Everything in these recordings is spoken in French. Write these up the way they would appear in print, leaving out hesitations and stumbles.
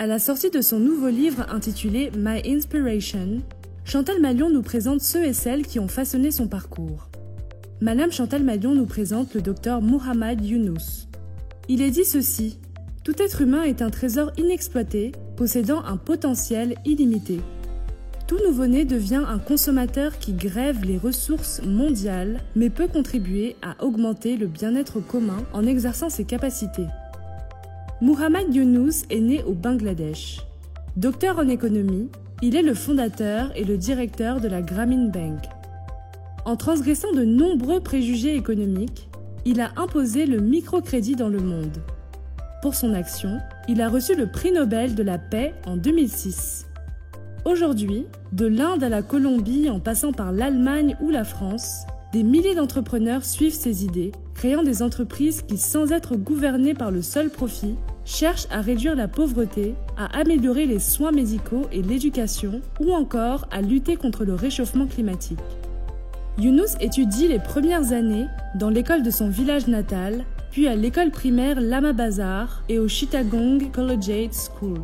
À la sortie de son nouveau livre intitulé My Inspiration, Chantal Malion nous présente ceux et celles qui ont façonné son parcours. Madame Chantal Malion nous présente le docteur Muhammad Yunus. Il est dit ceci: tout être humain est un trésor inexploité, possédant un potentiel illimité. Tout nouveau-né devient un consommateur qui grève les ressources mondiales, mais peut contribuer à augmenter le bien-être commun en exerçant ses capacités. Muhammad Yunus est né au Bangladesh. Docteur en économie, il est le fondateur et le directeur de la Grameen Bank. En transgressant de nombreux préjugés économiques, il a imposé le microcrédit dans le monde. Pour son action, il a reçu le prix Nobel de la paix en 2006. Aujourd'hui, de l'Inde à la Colombie en passant par l'Allemagne ou la France, des milliers d'entrepreneurs suivent ses idées, créant des entreprises qui, sans être gouvernées par le seul profit, cherchent à réduire la pauvreté, à améliorer les soins médicaux et l'éducation, ou encore à lutter contre le réchauffement climatique. Yunus étudie les premières années dans l'école de son village natal, puis à l'école primaire Lama Bazar et au Chittagong Collegiate School.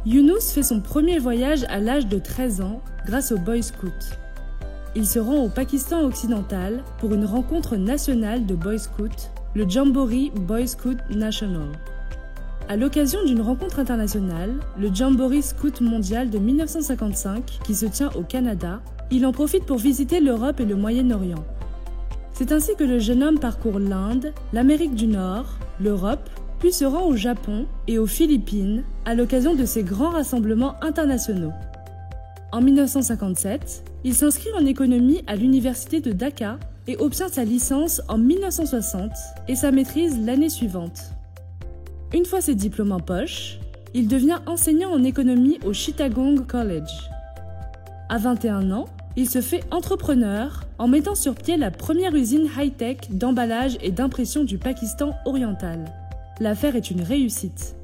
Yunus fait son premier voyage à l'âge de 13 ans grâce aux Boy Scouts. Il se rend au Pakistan occidental pour une rencontre nationale de Boy Scouts, le Jamboree Boy Scout National. À l'occasion d'une rencontre internationale, le Jamboree Scout mondial de 1955, qui se tient au Canada, il en profite pour visiter l'Europe et le Moyen-Orient. C'est ainsi que le jeune homme parcourt l'Inde, l'Amérique du Nord, l'Europe, puis se rend au Japon et aux Philippines à l'occasion de ces grands rassemblements internationaux. En 1957, il s'inscrit en économie à l'université de Dhaka et obtient sa licence en 1960 et sa maîtrise l'année suivante. Une fois ses diplômes en poche, il devient enseignant en économie au Chittagong College. À 21 ans, il se fait entrepreneur en mettant sur pied la première usine high-tech d'emballage et d'impression du Pakistan oriental. L'affaire est une réussite.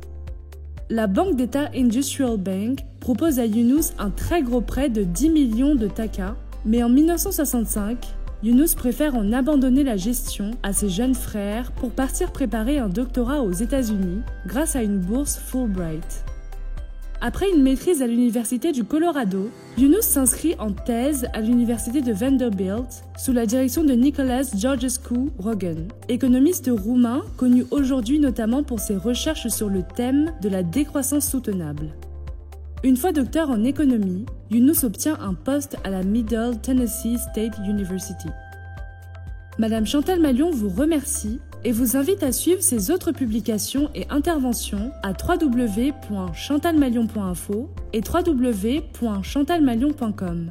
La banque d'État Industrial Bank propose à Yunus un très gros prêt de 10 millions de taka, mais en 1965, Yunus préfère en abandonner la gestion à ses jeunes frères pour partir préparer un doctorat aux États-Unis grâce à une bourse Fulbright. Après une maîtrise à l'université du Colorado, Yunus s'inscrit en thèse à l'université de Vanderbilt sous la direction de Nicholas Georgescu Roegen, économiste roumain connu aujourd'hui notamment pour ses recherches sur le thème de la décroissance soutenable. Une fois docteur en économie, Yunus obtient un poste à la Middle Tennessee State University. Madame Chantal Malion vous remercie et vous invite à suivre ses autres publications et interventions à www.chantalmalion.info et www.chantalmalion.com.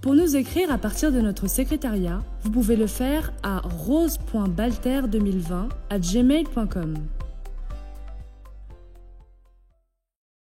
Pour nous écrire à partir de notre secrétariat, vous pouvez le faire à rose.balter2020@gmail.com.